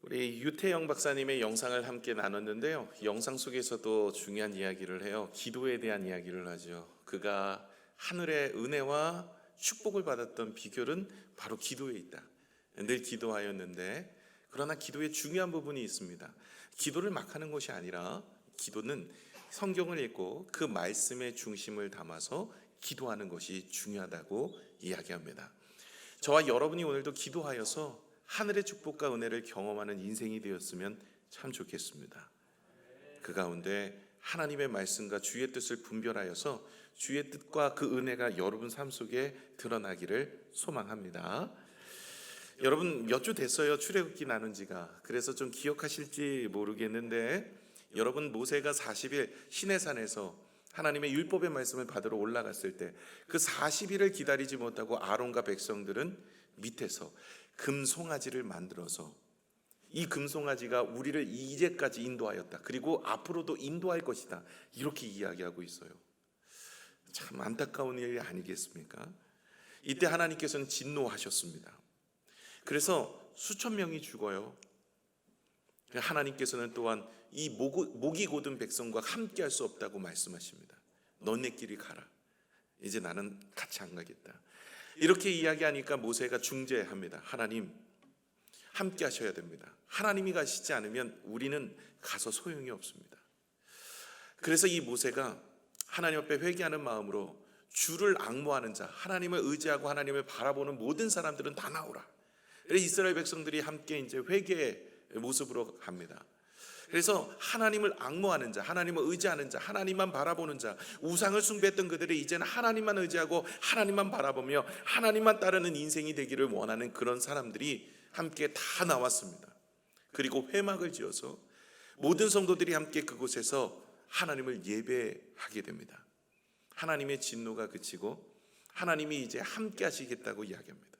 우리 유태영 박사님의 영상을 함께 나눴는데요. 영상 속에서도 중요한 이야기를 해요. 기도에 대한 이야기를 하죠. 그가 하늘의 은혜와 축복을 받았던 비결은 바로 기도에 있다. 늘 기도하였는데, 그러나 기도에 중요한 부분이 있습니다. 기도를 막 하는 것이 아니라 기도는 성경을 읽고 그 말씀의 중심을 담아서 기도하는 것이 중요하다고 이야기합니다. 저와 여러분이 오늘도 기도하여서 하늘의 축복과 은혜를 경험하는 인생이 되었으면 참 좋겠습니다. 그 가운데 하나님의 말씀과 주의 뜻을 분별하여서 주의 뜻과 그 은혜가 여러분 삶 속에 드러나기를 소망합니다. 여러분 몇 주 됐어요, 출애굽기 나눈 지가. 그래서 좀 기억하실지 모르겠는데, 여러분 모세가 40일 시내산에서 하나님의 율법의 말씀을 받으러 올라갔을 때 그 40일을 기다리지 못하고 아론과 백성들은 밑에서 금송아지를 만들어서 이 금송아지가 우리를 이제까지 인도하였다, 그리고 앞으로도 인도할 것이다, 이렇게 이야기하고 있어요. 참 안타까운 일이 아니겠습니까? 이때 하나님께서는 진노하셨습니다. 그래서 수천 명이 죽어요. 하나님께서는 또한 이 목이 곧은 백성과 함께 할 수 없다고 말씀하십니다. 너네끼리 가라, 이제 나는 같이 안 가겠다. 이렇게 이야기하니까 모세가 중재합니다. 하나님, 함께 하셔야 됩니다. 하나님이 가시지 않으면 우리는 가서 소용이 없습니다. 그래서 이 모세가 하나님 앞에 회개하는 마음으로 주를 앙모하는 자, 하나님을 의지하고 하나님을 바라보는 모든 사람들은 다 나오라. 그래서 이스라엘 백성들이 함께 이제 회개의 모습으로 갑니다. 그래서 하나님을 앙모하는 자, 하나님을 의지하는 자, 하나님만 바라보는 자, 우상을 숭배했던 그들이 이제는 하나님만 의지하고 하나님만 바라보며 하나님만 따르는 인생이 되기를 원하는 그런 사람들이 함께 다 나왔습니다. 그리고 회막을 지어서 모든 성도들이 함께 그곳에서 하나님을 예배하게 됩니다. 하나님의 진노가 그치고 하나님이 이제 함께 하시겠다고 이야기합니다.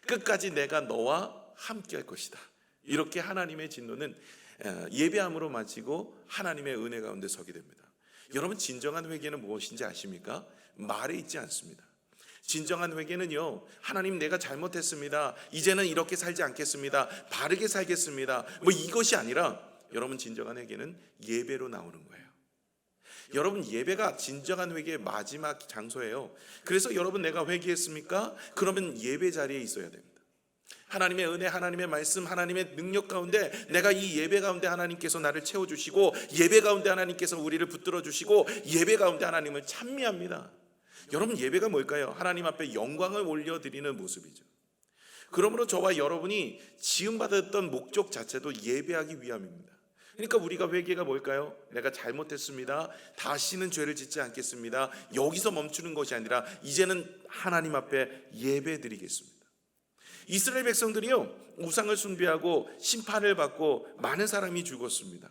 끝까지 내가 너와 함께 할 것이다, 이렇게 하나님의 진노는 예배함으로 마치고 하나님의 은혜 가운데 서게 됩니다. 여러분, 진정한 회개는 무엇인지 아십니까? 말에 있지 않습니다. 진정한 회개는요, 하나님 내가 잘못했습니다, 이제는 이렇게 살지 않겠습니다, 바르게 살겠습니다, 이것이 아니라, 여러분 진정한 회개는 예배로 나오는 거예요. 여러분, 예배가 진정한 회개의 마지막 장소예요. 그래서 여러분, 내가 회개했습니까? 그러면 예배 자리에 있어야 됩니다. 하나님의 은혜, 하나님의 말씀, 하나님의 능력 가운데 내가 이 예배 가운데 하나님께서 나를 채워주시고, 예배 가운데 하나님께서 우리를 붙들어 주시고, 예배 가운데 하나님을 찬미합니다. 여러분, 예배가 뭘까요? 하나님 앞에 영광을 올려드리는 모습이죠. 그러므로 저와 여러분이 지음받았던 목적 자체도 예배하기 위함입니다. 그러니까 우리가 회개가 뭘까요? 내가 잘못했습니다, 다시는 죄를 짓지 않겠습니다, 여기서 멈추는 것이 아니라 이제는 하나님 앞에 예배 드리겠습니다. 이스라엘 백성들이요, 우상을 숭배하고 심판을 받고 많은 사람이 죽었습니다.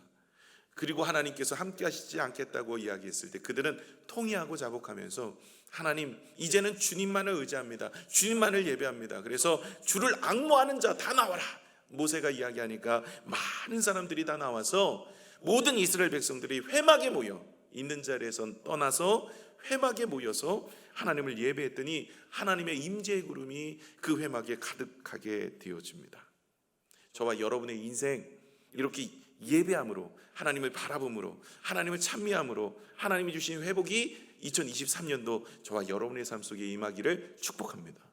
그리고 하나님께서 함께 하시지 않겠다고 이야기했을 때 그들은 통회하고 자복하면서, 하나님 이제는 주님만을 의지합니다, 주님만을 예배합니다, 그래서 주를 앙모하는 자 다 나와라, 모세가 이야기하니까 많은 사람들이 다 나와서 모든 이스라엘 백성들이 회막에 모여 있는 자리에서 떠나서 회막에 모여서 하나님을 예배했더니 하나님의 임재의 구름이 그 회막에 가득하게 되어집니다. 저와 여러분의 인생, 이렇게 예배함으로, 하나님을 바라봄으로, 하나님을 찬미함으로 하나님이 주신 회복이 2023년도 저와 여러분의 삶 속에 임하기를 축복합니다.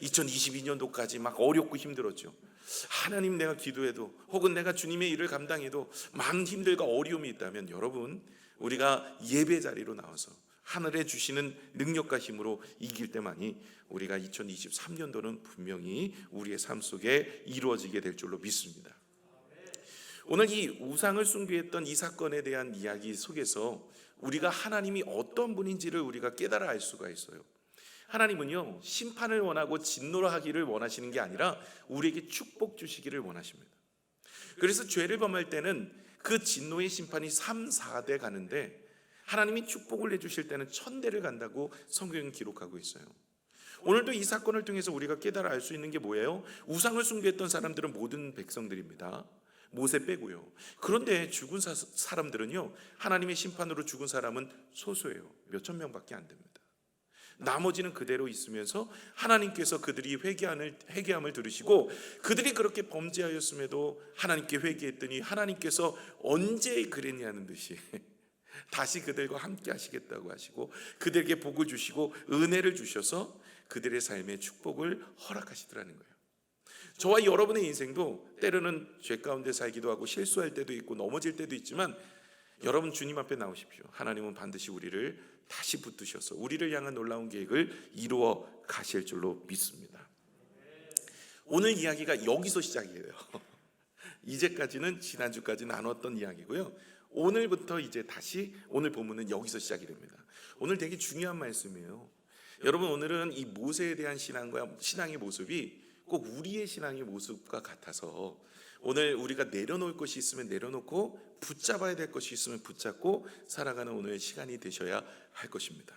2022년도까지 막 어렵고 힘들었죠. 하나님, 내가 기도해도 혹은 내가 주님의 일을 감당해도 많은 힘들과 어려움이 있다면, 여러분, 우리가 예배 자리로 나와서 하늘에 주시는 능력과 힘으로 이길 때만이 우리가 2023년도는 분명히 우리의 삶 속에 이루어지게 될 줄로 믿습니다. 오늘 이 우상을 숭배했던 이 사건에 대한 이야기 속에서 우리가 하나님이 어떤 분인지를 우리가 깨달아 알 수가 있어요. 하나님은요, 심판을 원하고 진노를 하기를 원하시는 게 아니라 우리에게 축복 주시기를 원하십니다. 그래서 죄를 범할 때는 그 진노의 심판이 3, 4대 가는데, 하나님이 축복을 해주실 때는 1000대를 간다고 성경은 기록하고 있어요. 오늘도 이 사건을 통해서 우리가 깨달아 알 수 있는 게 뭐예요? 우상을 숭배했던 사람들은 모든 백성들입니다, 모세 빼고요. 그런데 죽은 사람들은요, 하나님의 심판으로 죽은 사람은 소수예요. 몇천 명밖에 안 됩니다. 나머지는 그대로 있으면서 하나님께서 그들이 회개함을 들으시고 그들이 그렇게 범죄하였음에도 하나님께 회개했더니 하나님께서 언제 그랬냐는 듯이 다시 그들과 함께 하시겠다고 하시고 그들에게 복을 주시고 은혜를 주셔서 그들의 삶에 축복을 허락하시더라는 거예요. 저와 여러분의 인생도 때로는 죄 가운데 살기도 하고 실수할 때도 있고 넘어질 때도 있지만 여러분 주님 앞에 나오십시오. 하나님은 반드시 우리를 다시 붙드셔서 우리를 향한 놀라운 계획을 이루어 가실 줄로 믿습니다. 오늘 이야기가 여기서 시작이에요. 이제까지는 지난주까지 나눴던 이야기고요. 오늘부터 이제 다시 오늘 본문은 여기서 시작이 됩니다. 오늘 되게 중요한 말씀이에요. 여러분, 오늘은 이 모세에 대한 신앙의 모습이 꼭 우리의 신앙의 모습과 같아서 오늘 우리가 내려놓을 것이 있으면 내려놓고 붙잡아야 될 것이 있으면 붙잡고 살아가는 오늘의 시간이 되셔야 할 것입니다.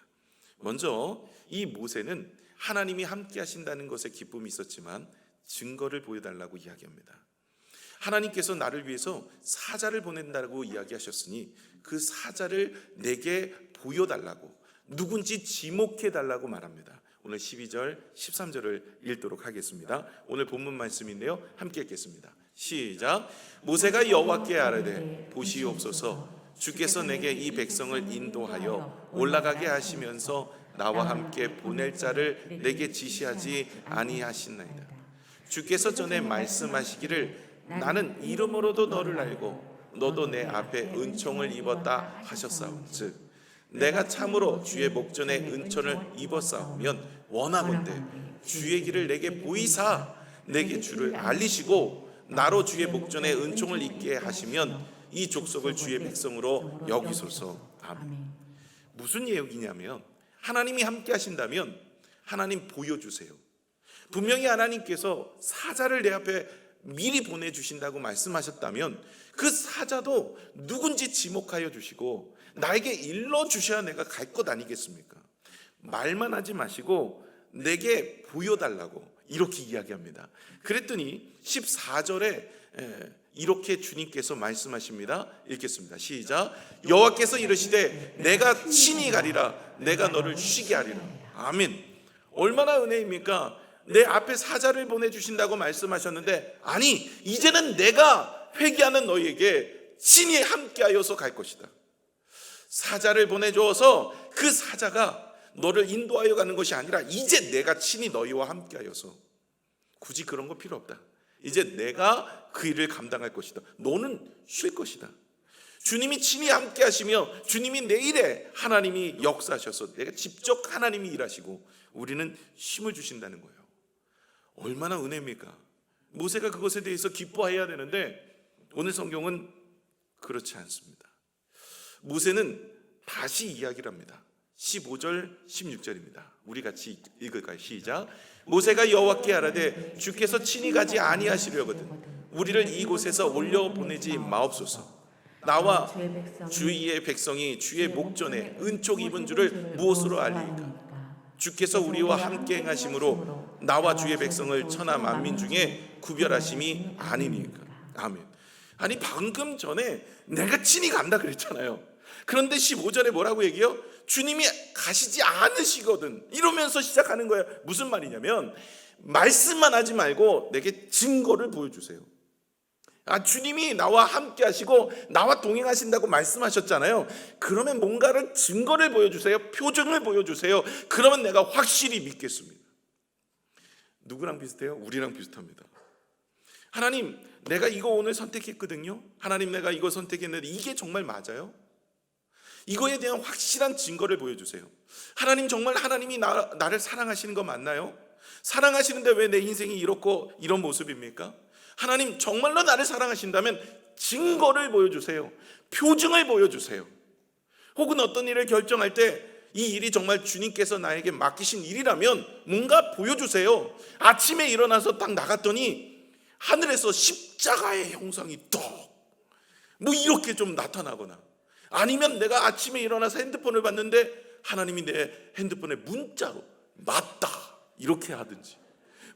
먼저 이 모세는 하나님이 함께 하신다는 것에 기쁨이 있었지만 증거를 보여달라고 이야기합니다. 하나님께서 나를 위해서 사자를 보낸다고 이야기하셨으니 그 사자를 내게 보여달라고, 누군지 지목해달라고 말합니다. 오늘 12절 13절을 읽도록 하겠습니다. 오늘 본문 말씀인데요, 함께 읽겠습니다. 시작. 모세가 여호와께 아뢰되 보시옵소서, 주께서 내게 이 백성을 인도하여 올라가게 하시면서 나와 함께 보낼 자를 내게 지시하지 아니하시나이다. 주께서 전에 말씀하시기를 나는 이름으로도 너를 알고 너도 내 앞에 은총을 입었다 하셨사온즉 내가 참으로 주의 목전에 은총을 입었사오면 원하건대 주의 길을 내게 보이사 내게 주를 알리시고 나로 주의 목전에 은총을 입게 하시면 이 족속을 주의 백성으로 여기소서. 아멘. 무슨 얘기냐면 하나님이 함께 하신다면 하나님 보여주세요. 분명히 하나님께서 사자를 내 앞에 미리 보내주신다고 말씀하셨다면 그 사자도 누군지 지목하여 주시고 나에게 일러주셔야 내가 갈 것 아니겠습니까? 말만 하지 마시고 내게 보여달라고 이렇게 이야기합니다. 그랬더니 14절에 이렇게 주님께서 말씀하십니다. 읽겠습니다. 시작. 여호와께서 이르시되 내가 친히 가리라. 내가 너를 쉬게 하리라. 아멘. 얼마나 은혜입니까? 내 앞에 사자를 보내주신다고 말씀하셨는데 아니, 이제는 내가 회개하는 너희에게 친히 함께하여서 갈 것이다. 사자를 보내주어서 그 사자가 너를 인도하여 가는 것이 아니라 이제 내가 친히 너희와 함께하여서, 굳이 그런 거 필요 없다. 이제 내가 그 일을 감당할 것이다. 너는 쉴 것이다. 주님이 친히 함께 하시며 주님이 내 일에 하나님이 역사하셔서 내가 직접 하나님이 일하시고 우리는 힘을 주신다는 거예요. 얼마나 은혜입니까? 모세가 그것에 대해서 기뻐해야 되는데 오늘 성경은 그렇지 않습니다. 모세는 다시 이야기를 합니다. 15절 16절입니다. 우리 같이 읽을까요? 시작. 모세가 여호와께 아뢰되 주께서 친히 가지 아니하시려거든 우리를 이곳에서 올려보내지 마옵소서. 나와 주의 백성이 주의 목전에 은총 입은 줄을 무엇으로 알리까? 주께서 우리와 함께 행하심으로 나와 주의 백성을 천하 만민 중에 구별하심이 아니니까. 아멘. 아니, 방금 전에 내가 친히 간다 그랬잖아요. 그런데 15절에 뭐라고 얘기해요? 주님이 가시지 않으시거든 이러면서 시작하는 거예요. 무슨 말이냐면 말씀만 하지 말고 내게 증거를 보여주세요. 주님이 나와 함께 하시고 나와 동행하신다고 말씀하셨잖아요. 그러면 뭔가를 증거를 보여주세요. 표정을 보여주세요. 그러면 내가 확실히 믿겠습니다. 누구랑 비슷해요? 우리랑 비슷합니다. 하나님, 내가 이거 오늘 선택했거든요. 하나님, 내가 이거 선택했는데 이게 정말 맞아요? 이거에 대한 확실한 증거를 보여주세요. 하나님, 정말 하나님이 나를 사랑하시는 거 맞나요? 사랑하시는데 왜 내 인생이 이렇고 이런 모습입니까? 하나님, 정말로 나를 사랑하신다면 증거를 보여주세요. 표징을 보여주세요. 혹은 어떤 일을 결정할 때 이 일이 정말 주님께서 나에게 맡기신 일이라면 뭔가 보여주세요. 아침에 일어나서 딱 나갔더니 하늘에서 십자가의 형상이 뭐 이렇게 좀 나타나거나, 아니면 내가 아침에 일어나서 핸드폰을 봤는데 하나님이 내 핸드폰에 문자로 맞다 이렇게 하든지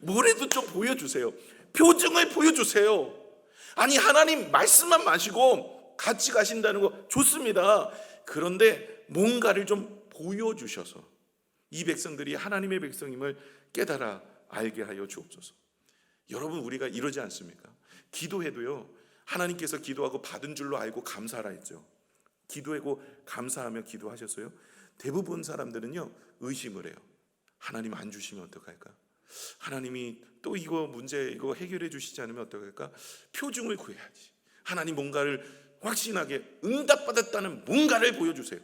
뭐라도 좀 보여주세요. 표징을 보여주세요. 아니, 하나님 말씀만 마시고 같이 가신다는 거 좋습니다. 그런데 뭔가를 좀 보여주셔서 이 백성들이 하나님의 백성임을 깨달아 알게 하여 주옵소서. 여러분, 우리가 이러지 않습니까? 기도해도요, 하나님께서 기도하고 받은 줄로 알고 감사하라 했죠. 기도하고 감사하며 기도하셨어요? 대부분 사람들은요, 의심을 해요. 하나님 안 주시면 어떡할까? 하나님이 또 이거 문제 이거 해결해 주시지 않으면 어떡할까? 표징을 구해야지. 하나님 뭔가를 확신하게 응답받았다는 뭔가를 보여주세요.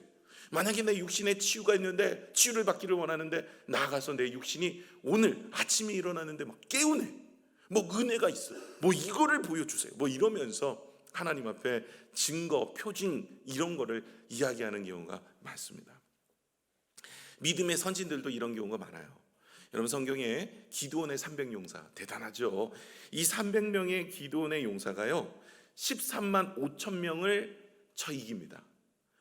만약에 내 육신에 치유가 있는데 치유를 받기를 원하는데 나아가서 내 육신이 오늘 아침에 일어나는데 막 깨우네. 뭐 은혜가 있어. 뭐 이거를 보여주세요. 뭐 이러면서 하나님 앞에 증거, 표징 이런 거를 이야기하는 경우가 많습니다. 믿음의 선진들도 이런 경우가 많아요. 여러분, 성경에 기드온의 300용사 대단하죠. 이 300명의 기드온의 용사가요 13만 5천 명을 쳐 이깁니다.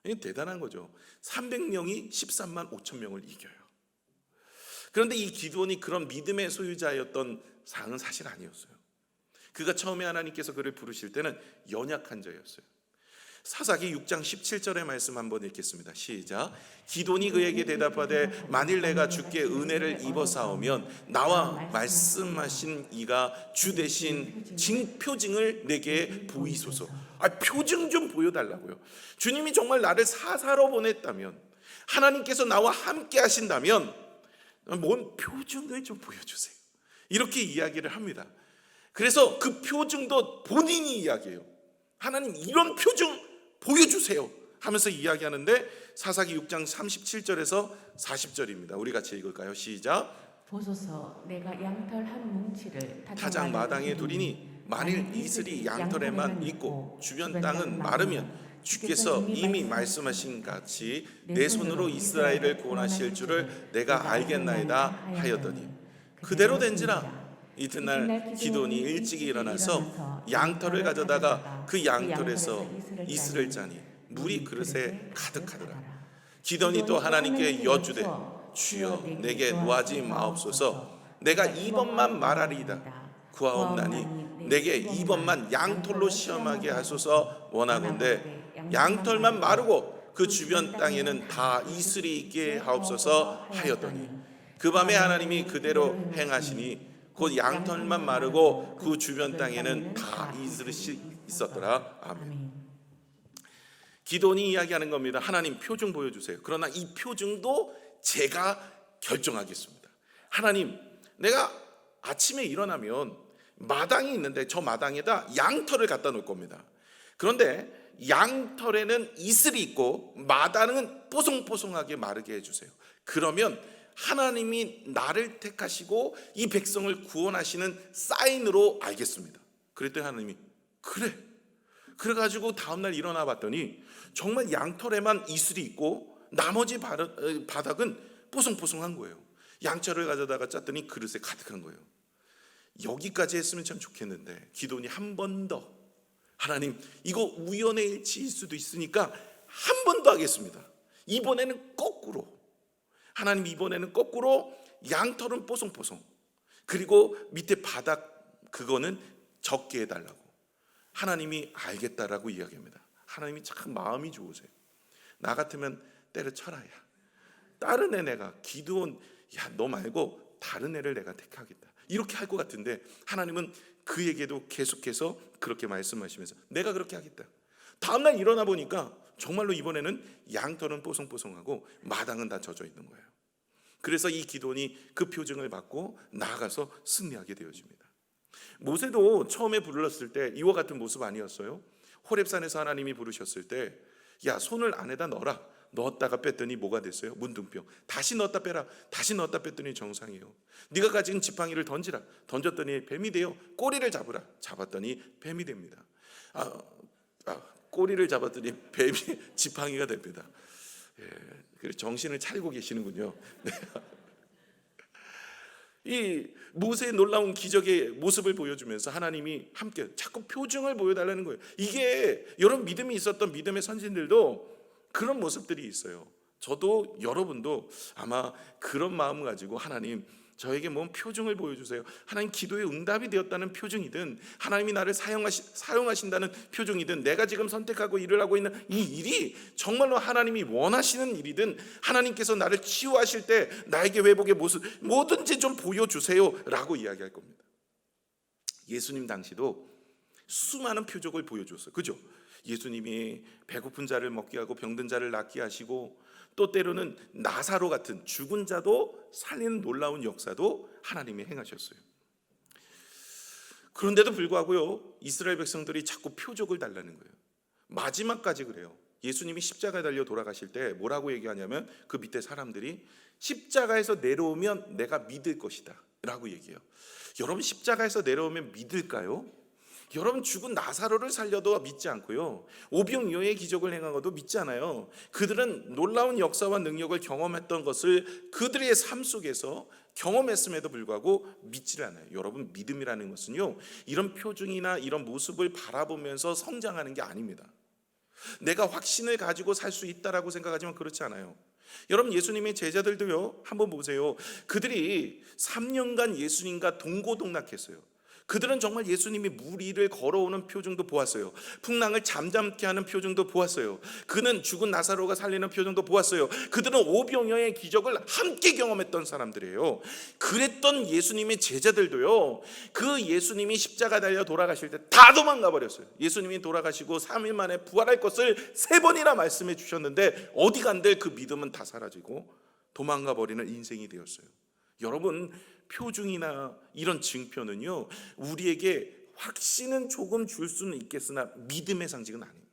이게 대단한 거죠. 300명이 13만 5천 명을 이겨요. 그런데 이 기드온이 그런 믿음의 소유자였던 사항은 사실 아니었어요. 그가 처음에 하나님께서 그를 부르실 때는 연약한 자였어요. 사사기 6장 17절의 말씀 한번 읽겠습니다. 시작. 기돈이 그에게 대답하되 만일 내가 주께 은혜를 입어사오면 나와 말씀하신 이가 주 대신 표징을 내게 보이소서. 표징 좀 보여달라고요. 주님이 정말 나를 사사로 보냈다면, 하나님께서 나와 함께 하신다면 뭔 표징을 좀 보여주세요. 이렇게 이야기를 합니다. 그래서 그 표징도 본인이 이야기해요. 하나님 이런 표징 보여주세요 하면서 이야기하는데 사사기 6장 37절에서 40절입니다. 우리 같이 읽을까요? 시작. 보소서 내가 양털 한 뭉치를 타작 마당에 두리니 만일 이슬이 양털에만 있고 주변 땅은 마르면 주께서 이미 말씀하신 같이 내 손으로 이스라엘을 구원하실 줄을 내가 알겠나이다 하였더니 그대로 된지라. 이튿날 기돈이 일찍 일어나서 양털을 가져다가 그 양털에서 이슬을 짜니 물이 그릇에 가득하더라. 기돈이 또 하나님께 여쭈되 주여 내게 노하지 마옵소서. 내가 이번만 말하리이다. 구하옵나니 내게 이번만 양털로 시험하게 하소서 원하건대 양털만 마르고 그 주변 땅에는 다 이슬이 있게 하옵소서 하였더니 그 밤에 하나님이 그대로 행하시니 곧 양털만 마르고 그 주변 땅에는 다 이슬이 있었더라. 아멘. 기돈이 이야기하는 겁니다. 하나님 표징 보여주세요. 그러나 이 표징도 제가 결정하겠습니다. 하나님, 내가 아침에 일어나면 마당이 있는데 저 마당에다 양털을 갖다 놓을 겁니다. 그런데 양털에는 이슬이 있고 마당은 뽀송뽀송하게 마르게 해주세요. 그러면 하나님이 나를 택하시고 이 백성을 구원하시는 사인으로 알겠습니다. 그랬더니 하나님이 그래. 그래가지고 다음날 일어나 봤더니 정말 양털에만 이슬이 있고 나머지 바닥은 뽀송뽀송한 거예요. 양털을 가져다가 짰더니 그릇에 가득한 거예요. 여기까지 했으면 참 좋겠는데 기돈이 한 번 더, 하나님 이거 우연의 일치일 수도 있으니까 한 번 더 하겠습니다. 이번에는 거꾸로. 하나님 이번에는 거꾸로 양털은 뽀송뽀송, 그리고 밑에 바닥 그거는 적게 해달라고. 하나님이 알겠다라고 이야기합니다. 하나님이 참 마음이 좋으세요. 나 같으면 때려쳐라. 야, 다른 애 내가 기드온, 야, 너 말고 다른 애를 내가 택하겠다 이렇게 할 것 같은데 하나님은 그에게도 계속해서 그렇게 말씀하시면서 내가 그렇게 하겠다. 다음날 일어나 보니까 정말로 이번에는 양털은 뽀송뽀송하고 마당은 다 젖어 있는 거예요. 그래서 이 기돈이 그 표징을 받고 나아가서 승리하게 되어집니다. 모세도 처음에 불렀을 때 이와 같은 모습 아니었어요? 호렙산에서 하나님이 부르셨을 때 야, 손을 안에다 넣어라. 넣었다가 뺐더니 뭐가 됐어요? 문둥병. 다시 넣었다 빼라. 다시 넣었다 뺐더니 정상이에요. 네가 가진 지팡이를 던지라. 던졌더니 뱀이 돼요. 꼬리를 잡으라. 잡았더니 뱀이 됩니다. 꼬리를 잡았더니 뱀이 지팡이가 됩니다. 예, 정신을 차리고 계시는군요. 네. 이 모세의 놀라운 기적의 모습을 보여주면서 하나님이 함께 자꾸 표징을 보여달라는 거예요. 이게 여러분 믿음이 있었던 믿음의 선진들도 그런 모습들이 있어요. 저도 여러분도 아마 그런 마음 가지고 하나님 저에게 뭔 표징을 보여주세요. 하나님 기도의 응답이 되었다는 표징이든 하나님이 나를 사용하신다는 표징이든 내가 지금 선택하고 일을 하고 있는 이 일이 정말로 하나님이 원하시는 일이든 하나님께서 나를 치유하실 때 나에게 회복의 모습 뭐든지 좀 보여주세요 라고 이야기할 겁니다. 예수님 당시도 수많은 표적을 보여줬어요. 그죠? 예수님이 배고픈 자를 먹게 하고 병든 자를 낫게 하시고 또 때로는 나사로 같은 죽은 자도 살리는 놀라운 역사도 하나님이 행하셨어요. 그런데도 불구하고요, 이스라엘 백성들이 자꾸 표적을 달라는 거예요. 마지막까지 그래요. 예수님이 십자가에 달려 돌아가실 때 뭐라고 얘기하냐면 그 밑에 사람들이 십자가에서 내려오면 내가 믿을 것이다 라고 얘기해요. 여러분, 십자가에서 내려오면 믿을까요? 여러분, 죽은 나사로를 살려도 믿지 않고요, 오병이어의 기적을 행한 것도 믿지 않아요. 그들은 놀라운 역사와 능력을 경험했던 것을 그들의 삶 속에서 경험했음에도 불구하고 믿지를 않아요. 여러분, 믿음이라는 것은요, 이런 표징이나 이런 모습을 바라보면서 성장하는 게 아닙니다. 내가 확신을 가지고 살 수 있다라고 생각하지만 그렇지 않아요. 여러분, 예수님의 제자들도요, 한번 보세요. 그들이 3년간 예수님과 동고동락했어요. 그들은 정말 예수님이 물 위를 걸어오는 표정도 보았어요. 풍랑을 잠잠케 하는 표정도 보았어요. 그는 죽은 나사로가 살리는 표정도 보았어요. 그들은 오병이어의 기적을 함께 경험했던 사람들이에요. 그랬던 예수님의 제자들도요, 그 예수님이 십자가 달려 돌아가실 때 다 도망가 버렸어요. 예수님이 돌아가시고 3일 만에 부활할 것을 3번이나 말씀해 주셨는데 어디 간들 그 믿음은 다 사라지고 도망가 버리는 인생이 되었어요. 여러분, 표징이나 이런 증표는요, 우리에게 확신은 조금 줄 수는 있겠으나 믿음의 상징은 아닙니다.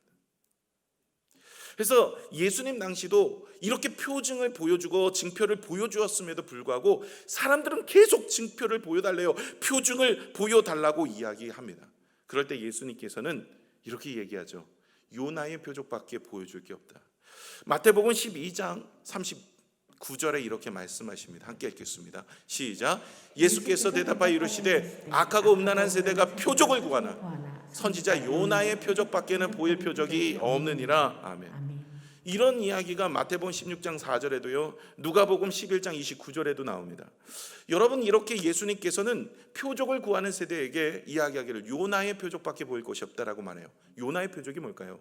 그래서 예수님 당시도 이렇게 표징을 보여주고 증표를 보여주었음에도 불구하고 사람들은 계속 증표를 보여달래요. 표징을 보여달라고 이야기합니다. 그럴 때 예수님께서는 이렇게 얘기하죠. 요나의 표적밖에 보여줄 게 없다. 마태복음 12장 39절에 이렇게 말씀하십니다. 함께 읽겠습니다. 시작. 예수께서 대답하여 이르시되 악하고 음란한 세대가 표적을 구하나 선지자 요나의 표적밖에는 보일 표적이 없느니라. 아멘. 이런 이야기가 마태복음 16장 4절에도요, 누가복음 11장 29절에도 나옵니다. 여러분, 이렇게 예수님께서는 표적을 구하는 세대에게 이야기하기를 요나의 표적밖에 보일 것이 없다라고 말해요. 요나의 표적이 뭘까요?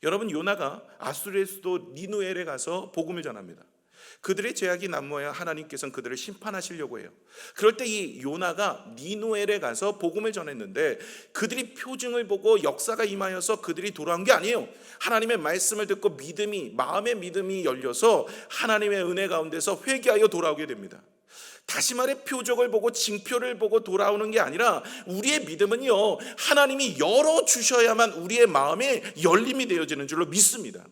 여러분, 요나가 아수르의 수도 니누엘에 가서 복음을 전합니다. 그들의 죄악이 난무하여 하나님께서는 그들을 심판하시려고 해요. 그럴 때 이 요나가 니누엘에 가서 복음을 전했는데 그들이 표징을 보고 역사가 임하여서 그들이 돌아온 게 아니에요. 하나님의 말씀을 듣고 마음의 믿음이 열려서 하나님의 은혜 가운데서 회개하여 돌아오게 됩니다. 다시 말해, 표적을 보고 징표를 보고 돌아오는 게 아니라 우리의 믿음은요, 하나님이 열어주셔야만 우리의 마음에 열림이 되어지는 줄로 믿습니다.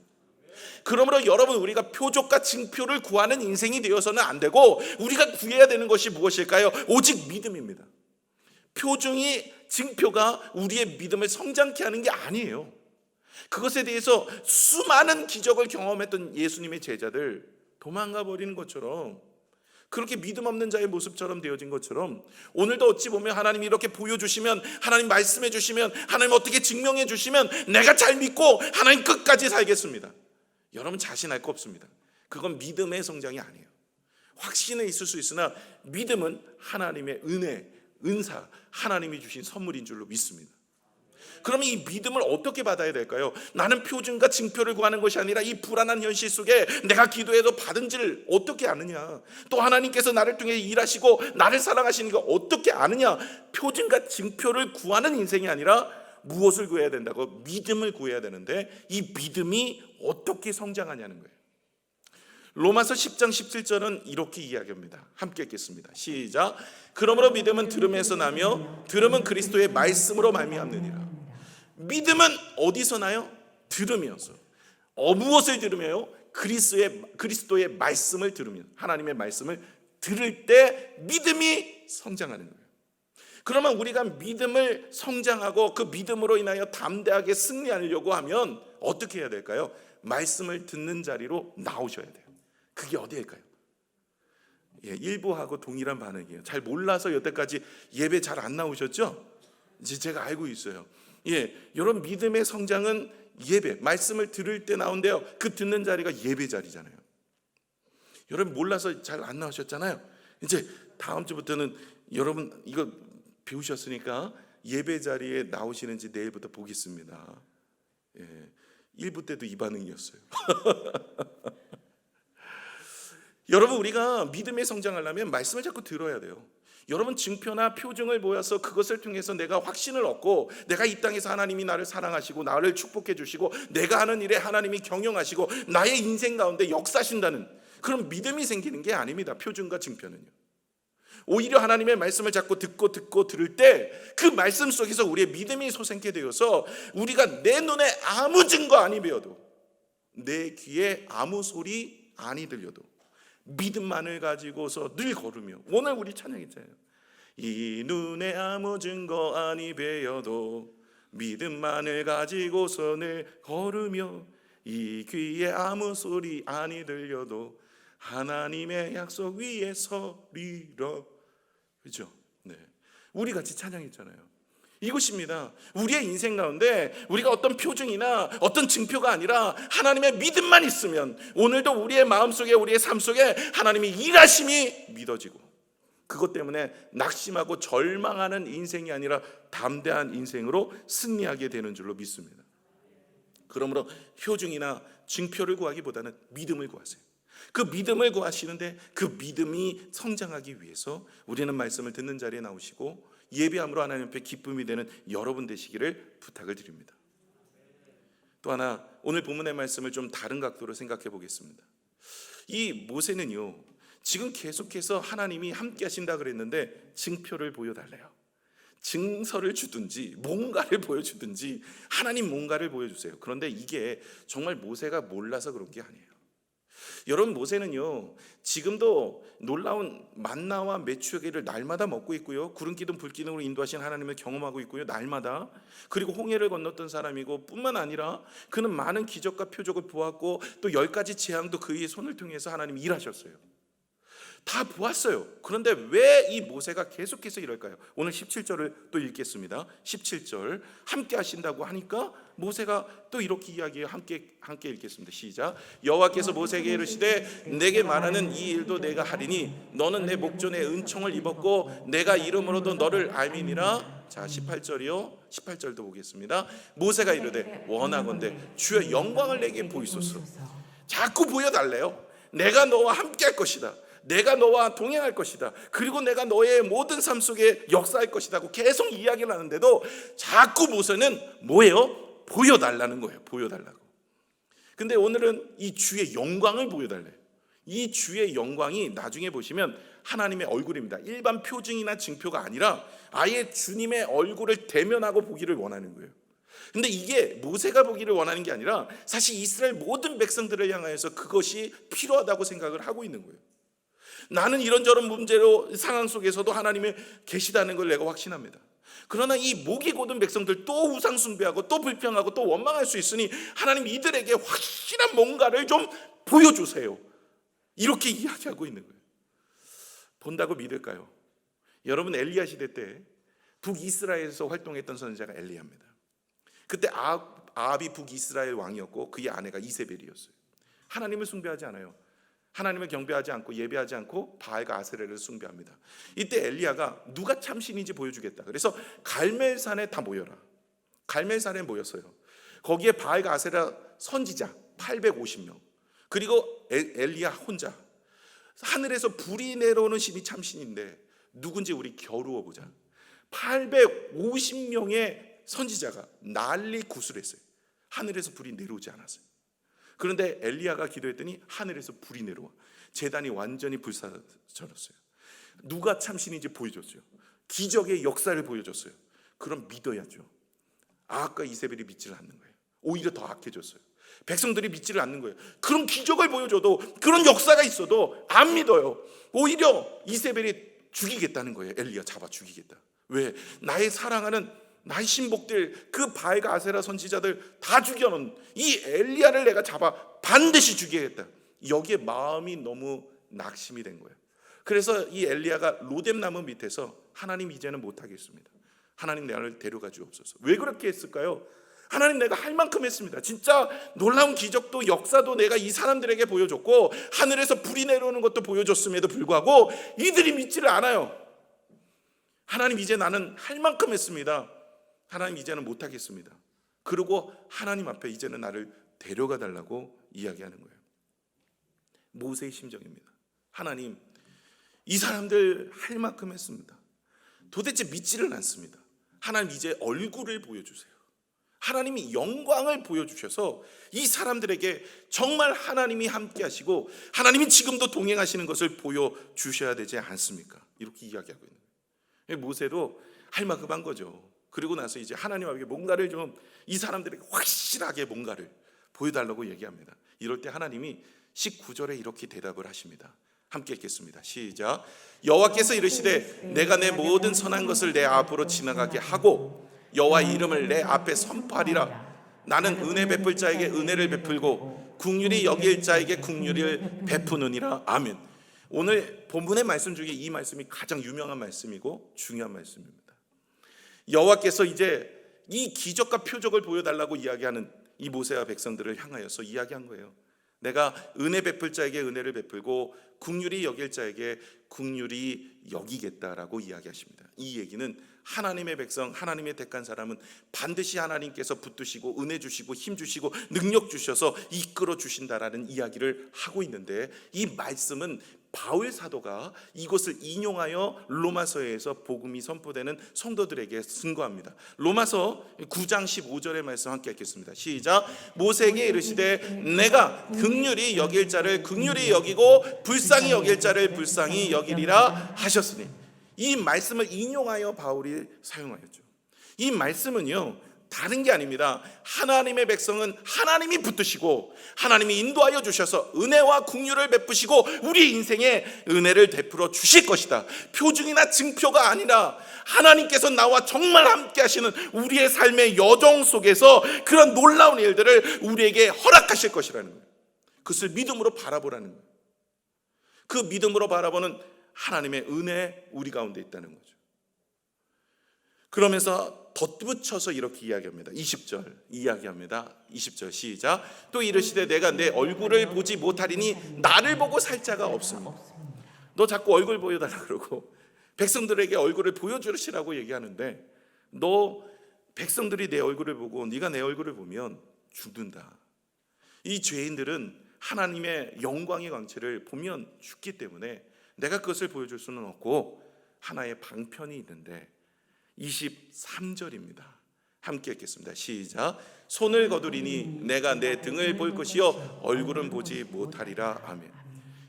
그러므로 여러분, 우리가 표적과 징표를 구하는 인생이 되어서는 안 되고 우리가 구해야 되는 것이 무엇일까요? 오직 믿음입니다. 표징이, 징표가 우리의 믿음을 성장케 하는 게 아니에요. 그것에 대해서 수많은 기적을 경험했던 예수님의 제자들 도망가 버리는 것처럼, 그렇게 믿음 없는 자의 모습처럼 되어진 것처럼 오늘도 어찌 보면 하나님이 이렇게 보여주시면, 하나님 말씀해 주시면, 하나님 어떻게 증명해 주시면 내가 잘 믿고 하나님 끝까지 살겠습니다. 여러분, 자신할 거 없습니다. 그건 믿음의 성장이 아니에요. 확신은 있을 수 있으나 믿음은 하나님의 은혜, 은사, 하나님이 주신 선물인 줄로 믿습니다. 그러면 이 믿음을 어떻게 받아야 될까요? 나는 표징과 징표를 구하는 것이 아니라 이 불안한 현실 속에 내가 기도해도 받은지를 어떻게 아느냐, 또 하나님께서 나를 통해 일하시고 나를 사랑하시는 거 어떻게 아느냐. 표징과 징표를 구하는 인생이 아니라 무엇을 구해야 된다고? 믿음을 구해야 되는데 이 믿음이 어떻게 성장하냐는 거예요. 로마서 10장 17절은 이렇게 이야기합니다. 함께 읽겠습니다. 시작. 그러므로 믿음은 들음에서 나며 들음은 그리스도의 말씀으로 말미암느니라. 믿음은 어디서 나요? 들으면서. 무엇을 들으며요? 그리스도의 말씀을 들으면, 하나님의 말씀을 들을 때 믿음이 성장하는 거예요. 그러면 우리가 믿음을 성장하고 그 믿음으로 인하여 담대하게 승리하려고 하면 어떻게 해야 될까요? 말씀을 듣는 자리로 나오셔야 돼요. 그게 어디일까요? 일부하고 동일한 반응이에요. 잘 몰라서 여태까지 예배 잘 안 나오셨죠? 이제 제가 알고 있어요. 여러분, 믿음의 성장은 예배, 말씀을 들을 때 나온대요. 그 듣는 자리가 예배 자리잖아요. 여러분, 몰라서 잘 안 나오셨잖아요. 이제 다음 주부터는 여러분 이거 배우셨으니까 예배 자리에 나오시는지 내일부터 보겠습니다. 1부 때도 이 반응이었어요. 여러분, 우리가 믿음의 성장하려면 말씀을 자꾸 들어야 돼요. 여러분, 증표나 표징을 보여서 그것을 통해서 내가 확신을 얻고, 내가 이 땅에서 하나님이 나를 사랑하시고 나를 축복해 주시고 내가 하는 일에 하나님이 경영하시고 나의 인생 가운데 역사하신다는 그런 믿음이 생기는 게 아닙니다. 표징과 증표는요. 오히려 하나님의 말씀을 자꾸 듣고 들을 때 그 말씀 속에서 우리의 믿음이 솟게 되어서 우리가 내 눈에 아무 증거 아니 보여도, 내 귀에 아무 소리 아니 들려도 믿음만을 가지고서 늘 걸으며, 오늘 우리 찬양했잖아요. 이 눈에 아무 증거 아니 배어도 믿음만을 가지고서 늘 걸으며, 이 귀에 아무 소리 아니 들려도 하나님의 약속 위에 서리라. 그렇죠? 네. 우리 같이 찬양했잖아요. 이것입니다. 우리의 인생 가운데 우리가 어떤 표징이나 어떤 증표가 아니라 하나님의 믿음만 있으면 오늘도 우리의 마음속에, 우리의 삶 속에 하나님이 일하심이 믿어지고, 그것 때문에 낙심하고 절망하는 인생이 아니라 담대한 인생으로 승리하게 되는 줄로 믿습니다. 그러므로 표징이나 증표를 구하기보다는 믿음을 구하세요. 그 믿음을 구하시는데 그 믿음이 성장하기 위해서 우리는 말씀을 듣는 자리에 나오시고 예배함으로 하나님 앞에 기쁨이 되는 여러분 되시기를 부탁을 드립니다. 또 하나, 오늘 본문의 말씀을 좀 다른 각도로 생각해 보겠습니다. 이 모세는요, 지금 계속해서 하나님이 함께 하신다 그랬는데 증표를 보여달래요. 증서를 주든지 뭔가를 보여주든지 하나님 뭔가를 보여주세요. 그런데 이게 정말 모세가 몰라서 그런 게 아니에요. 여러분, 모세는요 지금도 놀라운 만나와 메추기를 날마다 먹고 있고요, 구름 기둥 불 기둥으로 인도하신 하나님을 경험하고 있고요, 날마다. 그리고 홍해를 건넜던 사람이고, 뿐만 아니라 그는 많은 기적과 표적을 보았고 또 10가지 재앙도 그의 손을 통해서 하나님이 일하셨어요. 다 보았어요. 그런데 왜 이 모세가 계속해서 이럴까요? 오늘 17절을 또 읽겠습니다. 17절, 함께 하신다고 하니까 모세가 또 이렇게 이야기해요. 함께 읽겠습니다. 시작. 여호와께서 모세에게 이르시되 내게 말하는 이 일도 내가 하리니 너는 내 목전에 은총을 입었고 내가 이름으로도 너를 알미니라. 자, 18절이요. 18절도 보겠습니다. 모세가 이르되 원하건대 주의 영광을 내게 보이소서. 자꾸 보여달래요. 내가 너와 함께 할 것이다. 내가 너와 동행할 것이다. 그리고 내가 너의 모든 삶 속에 역사할 것이다 고 계속 이야기를 하는데도 자꾸 모세는 뭐예요? 보여달라는 거예요. 보여달라고. 근데 오늘은 이 주의 영광을 보여달래요. 이 주의 영광이 나중에 보시면 하나님의 얼굴입니다. 일반 표징이나 증표가 아니라 아예 주님의 얼굴을 대면하고 보기를 원하는 거예요. 근데 이게 모세가 보기를 원하는 게 아니라 사실 이스라엘 모든 백성들을 향하여서 그것이 필요하다고 생각을 하고 있는 거예요. 나는 이런저런 문제로 상황 속에서도 하나님이 계시다는 걸 내가 확신합니다. 그러나 이 목이 곧은 백성들 또 우상 숭배하고 또 불평하고 또 원망할 수 있으니 하나님 이들에게 확실한 뭔가를 좀 보여주세요. 이렇게 이야기하고 있는 거예요. 본다고 믿을까요? 여러분, 엘리야 시대 때 북이스라엘에서 활동했던 선지자가 엘리야입니다. 그때 아합이 북이스라엘 왕이었고 그의 아내가 이세벨이었어요. 하나님을 숭배하지 않아요. 하나님을 경배하지 않고 예배하지 않고 바알과 아세라를 숭배합니다. 이때 엘리야가 누가 참신인지 보여주겠다. 그래서 갈멜산에 다 모여라. 갈멜산에 모였어요. 거기에 바알과 아세라 선지자 850명, 그리고 엘리야 혼자. 하늘에서 불이 내려오는 신이 참신인데 누군지 우리 겨루어 보자. 850명의 선지자가 난리 구슬했어요. 하늘에서 불이 내려오지 않았어요. 그런데 엘리야가 기도했더니 하늘에서 불이 내려와 제단이 완전히 불사졌어요. 누가 참신인지 보여줬어요. 기적의 역사를 보여줬어요. 그럼 믿어야죠. 아합과 이세벨이 믿지를 않는 거예요. 오히려 더 악해졌어요. 백성들이 믿지를 않는 거예요. 그런 기적을 보여줘도, 그런 역사가 있어도 안 믿어요. 오히려 이세벨이 죽이겠다는 거예요. 엘리야 잡아 죽이겠다. 왜? 나의 사랑하는 나의 신복들, 그 바알과 아세라 선지자들 다 죽여놓은 이 엘리야를 내가 잡아 반드시 죽이겠다. 여기에 마음이 너무 낙심이 된 거예요. 그래서 이 엘리야가 로뎀나무 밑에서 하나님 이제는 못하겠습니다. 하나님 나를 데려가 주옵소서. 왜 그렇게 했을까요? 하나님, 내가 할 만큼 했습니다. 진짜 놀라운 기적도 역사도 내가 이 사람들에게 보여줬고 하늘에서 불이 내려오는 것도 보여줬음에도 불구하고 이들이 믿지를 않아요. 하나님, 이제 나는 할 만큼 했습니다. 하나님, 이제는 못하겠습니다. 그리고 하나님 앞에 이제는 나를 데려가 달라고 이야기하는 거예요. 모세의 심정입니다. 하나님, 이 사람들 할 만큼 했습니다. 도대체 믿지를 않습니다. 하나님, 이제 얼굴을 보여주세요. 하나님이 영광을 보여주셔서 이 사람들에게 정말 하나님이 함께 하시고 하나님이 지금도 동행하시는 것을 보여주셔야 되지 않습니까? 이렇게 이야기하고 있는 거예요. 모세도 할 만큼 한 거죠. 그리고 나서 이제 하나님 앞에 뭔가를 좀 이 사람들에게 확실하게 뭔가를 보여달라고 얘기합니다. 이럴 때 하나님이 19절에 이렇게 대답을 하십니다. 함께 읽겠습니다. 시작. 여호와께서 이르시되 내가 내 모든 선한 것을 내 앞으로 지나가게 하고 여호와의 이름을 내 앞에 선포하리라. 나는 은혜 베풀 자에게 은혜를 베풀고 긍휼히 여길 자에게 긍휼을 베푸느니라. 아멘. 오늘 본문의 말씀 중에 이 말씀이 가장 유명한 말씀이고 중요한 말씀입니다. 여호와께서 이제 이 기적과 표적을 보여달라고 이야기하는 이 모세와 백성들을 향하여서 이야기한 거예요. 내가 은혜 베풀 자에게 은혜를 베풀고 긍휼히 여길 자에게 긍휼히 여기겠다라고 이야기하십니다. 이 얘기는 하나님의 백성, 하나님의 택한 사람은 반드시 하나님께서 붙드시고 은혜 주시고 힘 주시고 능력 주셔서 이끌어 주신다라는 이야기를 하고 있는데, 이 말씀은 바울 사도가 이것을 인용하여 로마서에서 복음이 선포되는 성도들에게 증거합니다. 로마서 9장 15절의 말씀 함께 읽겠습니다. 시작. 모세에게 이르시되 내가 긍휼히 여길 자를 긍휼히 여기고 불쌍히 여길 자를 불쌍히 여기리라 하셨으니, 이 말씀을 인용하여 바울이 사용하였죠. 이 말씀은요, 다른 게 아닙니다. 하나님의 백성은 하나님이 붙드시고 하나님이 인도하여 주셔서 은혜와 긍휼을 베푸시고 우리 인생에 은혜를 베풀어 주실 것이다. 표준이나 증표가 아니라 하나님께서 나와 정말 함께 하시는 우리의 삶의 여정 속에서 그런 놀라운 일들을 우리에게 허락하실 것이라는 거예요. 그것을 믿음으로 바라보라는 거예요. 그 믿음으로 바라보는 하나님의 은혜 우리 가운데 있다는 거죠. 그러면서 덧붙여서 이렇게 이야기합니다. 20절 이야기합니다. 20절 시작. 또 이르시되 내가 내 얼굴을 보지 못하리니 나를 보고 살 자가 없습니다. 너 자꾸 얼굴 보여달라 그러고 백성들에게 얼굴을 보여주시라고 얘기하는데, 너 백성들이 내 얼굴을 보고 네가 내 얼굴을 보면 죽는다. 이 죄인들은 하나님의 영광의 광채를 보면 죽기 때문에 내가 그것을 보여줄 수는 없고 하나의 방편이 있는데, 23절입니다. 함께 읽겠습니다. 시작. 손을 거두리니 내가 내 등을 볼 것이요 얼굴은 보지 못하리라. 아멘.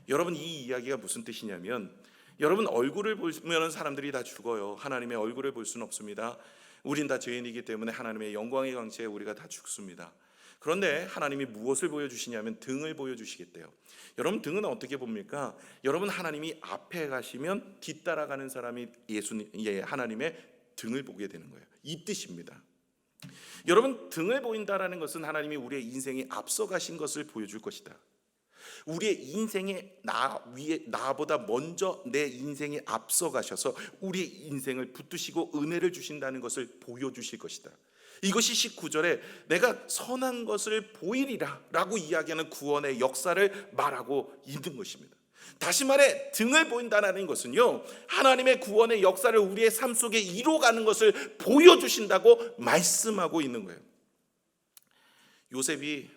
여러분, 이 이야기가 무슨 뜻이냐면, 여러분, 얼굴을 보면 사람들이 다 죽어요. 하나님의 얼굴을 볼 수는 없습니다. 우린 다 죄인이기 때문에 하나님의 영광의 광채에 우리가 다 죽습니다. 그런데 하나님이 무엇을 보여주시냐면 등을 보여주시겠대요. 여러분, 등은 어떻게 봅니까? 여러분, 하나님이 앞에 가시면 뒤따라가는 사람이 하나님의 등을 보게 되는 거예요. 이 뜻입니다. 여러분, 등을 보인다라는 것은 하나님이 우리의 인생에 앞서 가신 것을 보여줄 것이다. 우리의 인생에 나보다 먼저 내 인생에 앞서 가셔서 우리의 인생을 붙드시고 은혜를 주신다는 것을 보여주실 것이다. 이것이 19절에 내가 선한 것을 보이리라 라고 이야기하는 구원의 역사를 말하고 있는 것입니다. 다시 말해, 등을 보인다는 것은요, 하나님의 구원의 역사를 우리의 삶 속에 이루어가는 것을 보여주신다고 말씀하고 있는 거예요. 요셉이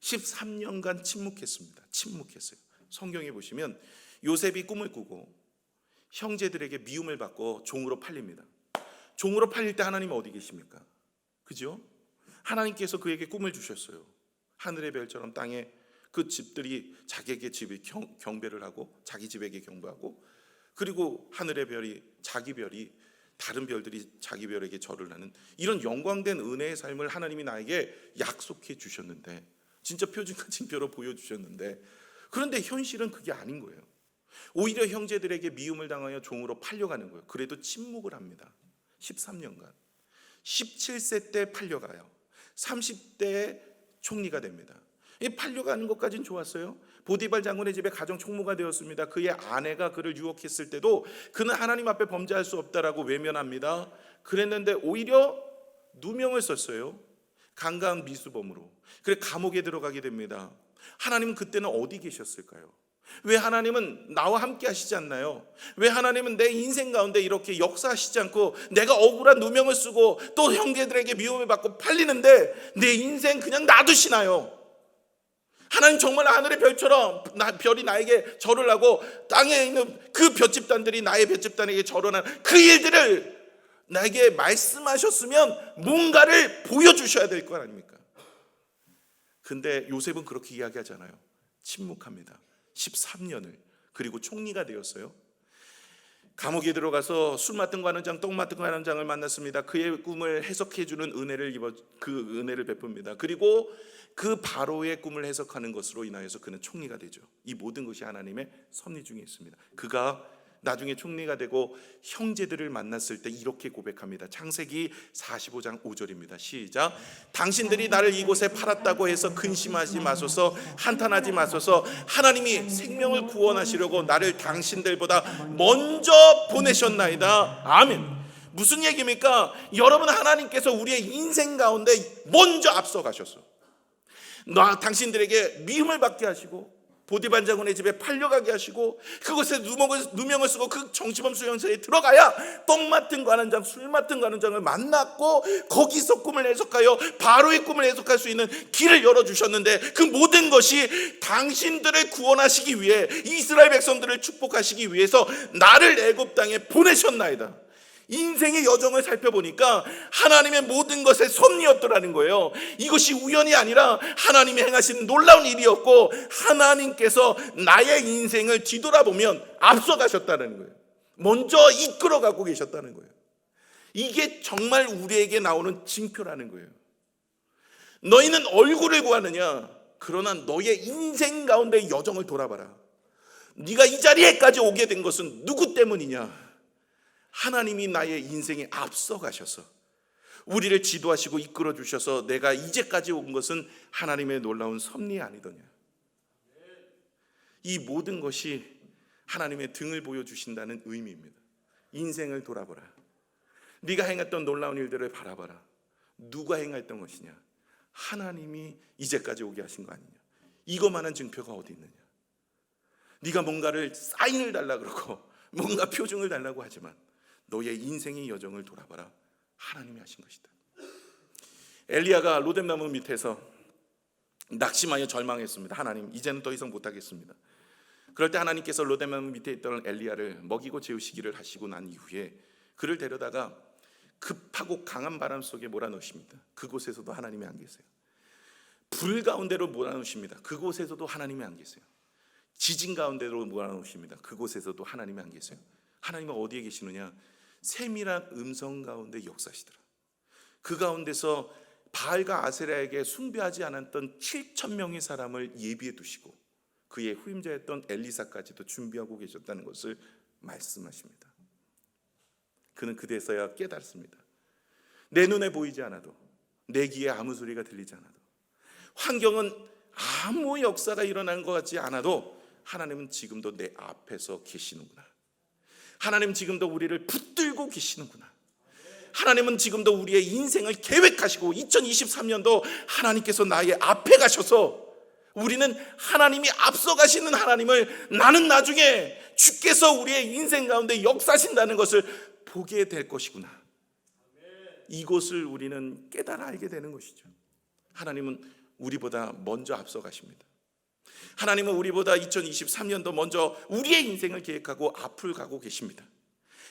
13년간 침묵했어요. 성경에 보시면 요셉이 꿈을 꾸고 형제들에게 미움을 받고 종으로 팔립니다. 종으로 팔릴 때 하나님은 어디 계십니까? 그죠? 하나님께서 그에게 꿈을 주셨어요. 하늘의 별처럼 땅에 그 집들이 자기에게 집에 경배를 하고 자기 집에게 경배하고, 그리고 하늘의 별이 자기 별이 다른 별들이 자기 별에게 절을 하는 이런 영광된 은혜의 삶을 하나님이 나에게 약속해 주셨는데, 진짜 표준과 징표로 보여주셨는데, 그런데 현실은 그게 아닌 거예요. 오히려 형제들에게 미움을 당하여 종으로 팔려가는 거예요. 그래도 침묵을 합니다. 13년간 17세 때 팔려가요. 30대에 총리가 됩니다. 이 팔려가는 것까지는 좋았어요. 보디발 장군의 집에 가정 총무가 되었습니다. 그의 아내가 그를 유혹했을 때도 그는 하나님 앞에 범죄할 수 없다라고 외면합니다. 그랬는데 오히려 누명을 썼어요. 강간 미수범으로. 그래 감옥에 들어가게 됩니다. 하나님은 그때는 어디 계셨을까요? 왜 하나님은 나와 함께 하시지 않나요? 왜 하나님은 내 인생 가운데 이렇게 역사하시지 않고 내가 억울한 누명을 쓰고 또 형제들에게 미움을 받고 팔리는데 내 인생 그냥 놔두시나요? 하나님 정말 하늘의 별처럼 별이 나에게 절을 하고 땅에 있는 그 볏집단들이 나의 볏집단에게 절을 하는 그 일들을 나에게 말씀하셨으면 뭔가를 보여주셔야 될 거 아닙니까? 근데 요셉은 그렇게 이야기하잖아요. 침묵합니다. 13년을. 그리고 총리가 되었어요. 감옥에 들어가서 술 맡은 관원장, 똥 맡은 관원장을 만났습니다. 그의 꿈을 해석해 주는 그 은혜를 베풉니다. 그리고 그 바로의 꿈을 해석하는 것으로 인하여서 그는 총리가 되죠. 이 모든 것이 하나님의 섭리 중에 있습니다. 그가 나중에 총리가 되고 형제들을 만났을 때 이렇게 고백합니다. 창세기 45장 5절입니다. 시작. 당신들이 나를 이곳에 팔았다고 해서 근심하지 마소서, 한탄하지 마소서. 하나님이 생명을 구원하시려고 나를 당신들보다 먼저 보내셨나이다. 아멘. 무슨 얘기입니까? 여러분, 하나님께서 우리의 인생 가운데 먼저 앞서가셔서 당신들에게 미움을 받게 하시고 보디반 장군의 집에 팔려가게 하시고 그곳에 누명을 쓰고 그 정치범 수용소에 들어가야 똥 맡은 관원장, 술 맡은 관원장을 만났고 거기서 꿈을 해석하여 바로의 꿈을 해석할 수 있는 길을 열어주셨는데 그 모든 것이 당신들을 구원하시기 위해, 이스라엘 백성들을 축복하시기 위해서 나를 애굽 땅에 보내셨나이다. 인생의 여정을 살펴보니까 하나님의 모든 것의 섭리였더라는 거예요. 이것이 우연이 아니라 하나님이 행하시는 놀라운 일이었고 하나님께서 나의 인생을 뒤돌아보면 앞서가셨다는 거예요. 먼저 이끌어가고 계셨다는 거예요. 이게 정말 우리에게 나오는 징표라는 거예요. 너희는 얼굴을 구하느냐? 그러나 너의 인생 가운데 여정을 돌아봐라. 네가 이 자리에까지 오게 된 것은 누구 때문이냐? 하나님이 나의 인생에 앞서가셔서 우리를 지도하시고 이끌어 주셔서 내가 이제까지 온 것은 하나님의 놀라운 섭리 아니더냐. 이 모든 것이 하나님의 등을 보여주신다는 의미입니다. 인생을 돌아보라. 네가 행했던 놀라운 일들을 바라봐라. 누가 행했던 것이냐? 하나님이 이제까지 오게 하신 거 아니냐. 이것만한 증표가 어디 있느냐. 네가 뭔가를 사인을 달라 그러고 뭔가 표징을 달라고 하지만 너의 인생의 여정을 돌아봐라. 하나님이 하신 것이다. 엘리야가 로뎀나무 밑에서 낙심하여 절망했습니다. 하나님, 이제는 더 이상 못하겠습니다. 그럴 때 하나님께서 로뎀나무 밑에 있던 엘리야를 먹이고 재우시기를 하시고 난 이후에 그를 데려다가 급하고 강한 바람 속에 몰아넣으십니다. 그곳에서도 하나님이 안 계세요. 불 가운데로 몰아넣으십니다. 그곳에서도 하나님이 안 계세요. 지진 가운데로 몰아넣으십니다. 그곳에서도 하나님이 안 계세요. 하나님은 어디에 계시느냐? 세밀한 음성 가운데 역사시더라. 그 가운데서 바알과 아세라에게 숭배하지 않았던 7,000명의 사람을 예비해 두시고 그의 후임자였던 엘리사까지도 준비하고 계셨다는 것을 말씀하십니다. 그는 그때서야 깨달습니다. 내 눈에 보이지 않아도, 내 귀에 아무 소리가 들리지 않아도, 환경은 아무 역사가 일어나는 것 같지 않아도 하나님은 지금도 내 앞에서 계시는구나. 하나님 지금도 우리를 붙들고 계시는구나. 하나님은 지금도 우리의 인생을 계획하시고 2023년도 하나님께서 나의 앞에 가셔서 우리는 하나님이 앞서가시는 하나님을 나는 나중에 주께서 우리의 인생 가운데 역사하신다는 것을 보게 될 것이구나. 이것을 우리는 깨달아 알게 되는 것이죠. 하나님은 우리보다 먼저 앞서가십니다. 하나님은 우리보다 2023년도 먼저 우리의 인생을 계획하고 앞을 가고 계십니다.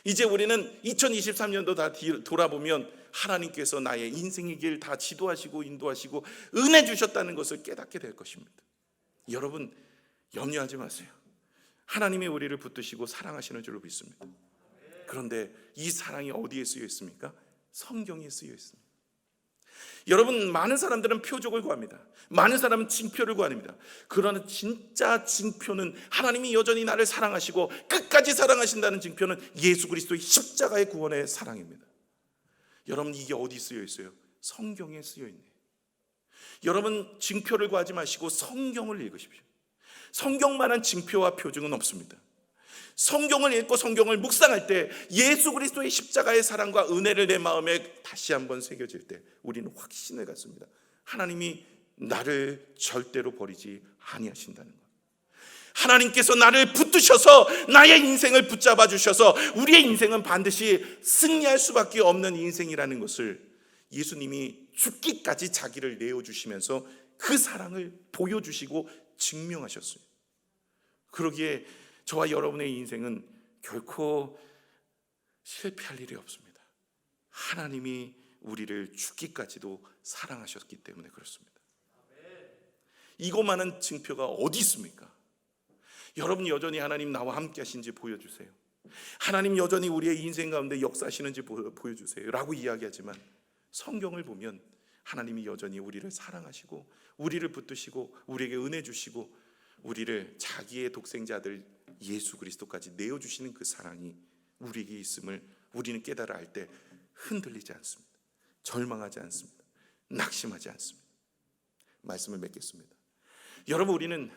이제 우리는 2023년도 다 돌아보면 하나님께서 나의 인생의 길 다 지도하시고 인도하시고 은혜 주셨다는 것을 깨닫게 될 것입니다. 여러분, 염려하지 마세요. 하나님이 우리를 붙드시고 사랑하시는 줄로 믿습니다. 그런데 이 사랑이 어디에 쓰여 있습니까? 성경에 쓰여 있습니다. 여러분, 많은 사람들은 표적을 구합니다. 많은 사람은 징표를 구합니다. 그러나 진짜 징표는 하나님이 여전히 나를 사랑하시고 끝까지 사랑하신다는 징표는 예수 그리스도의 십자가의 구원의 사랑입니다. 여러분, 이게 어디 쓰여 있어요? 성경에 쓰여 있네요. 여러분, 징표를 구하지 마시고 성경을 읽으십시오. 성경만한 징표와 표징은 없습니다. 성경을 읽고 성경을 묵상할 때 예수 그리스도의 십자가의 사랑과 은혜를 내 마음에 다시 한번 새겨질 때 우리는 확신을 갖습니다. 하나님이 나를 절대로 버리지 아니하신다는 것. 하나님께서 나를 붙드셔서 나의 인생을 붙잡아 주셔서 우리의 인생은 반드시 승리할 수밖에 없는 인생이라는 것을 예수님이 죽기까지 자기를 내어주시면서 그 사랑을 보여주시고 증명하셨습니다. 그러기에 저와 여러분의 인생은 결코 실패할 일이 없습니다. 하나님이 우리를 죽기까지도 사랑하셨기 때문에 그렇습니다. 이것만한 증표가 어디 있습니까? 여러분 여전히 하나님 나와 함께 하신지 보여주세요. 하나님 여전히 우리의 인생 가운데 역사하시는지 보여주세요 라고 이야기하지만 성경을 보면 하나님이 여전히 우리를 사랑하시고 우리를 붙드시고 우리에게 은혜 주시고 우리를 자기의 독생자 아들 예수 그리스도까지 내어주시는 그 사랑이 우리에게 있음을 우리는 깨달아 알 때 흔들리지 않습니다. 절망하지 않습니다. 낙심하지 않습니다. 말씀을 맺겠습니다. 여러분 우리는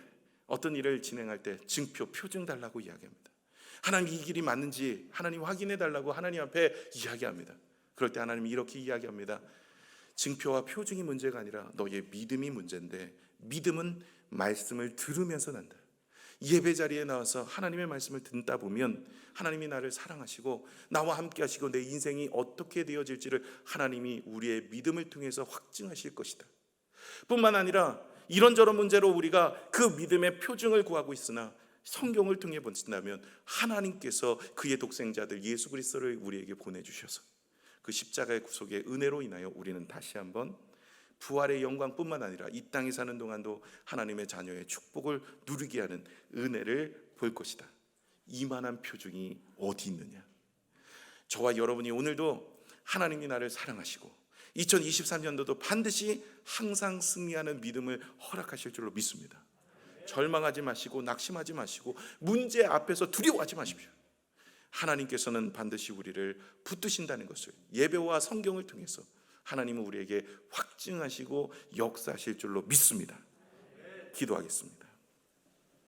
어떤 일을 진행할 때 증표, 표징 달라고 이야기합니다. 하나님 이 길이 맞는지 하나님 확인해 달라고 하나님 앞에 이야기합니다. 그럴 때 하나님이 이렇게 이야기합니다. 증표와 표징이 문제가 아니라 너의 믿음이 문제인데 믿음은 말씀을 들으면서 난다. 예배 자리에 나와서 하나님의 말씀을 듣다 보면 하나님이 나를 사랑하시고 나와 함께 하시고 내 인생이 어떻게 되어질지를 하나님이 우리의 믿음을 통해서 확증하실 것이다. 뿐만 아니라 이런저런 문제로 우리가 그 믿음의 표징을 구하고 있으나 성경을 통해 본다면 하나님께서 그의 독생자들 예수 그리스도를 우리에게 보내주셔서 그 십자가의 구속의 은혜로 인하여 우리는 다시 한번 부활의 영광뿐만 아니라 이 땅에 사는 동안도 하나님의 자녀의 축복을 누리게 하는 은혜를 볼 것이다. 이만한 표징이 어디 있느냐? 저와 여러분이 오늘도 하나님이 나를 사랑하시고 2023년도도 반드시 항상 승리하는 믿음을 허락하실 줄로 믿습니다. 절망하지 마시고 낙심하지 마시고 문제 앞에서 두려워하지 마십시오. 하나님께서는 반드시 우리를 붙드신다는 것을 예배와 성경을 통해서 하나님은 우리에게 확증하시고 역사하실 줄로 믿습니다. 기도하겠습니다.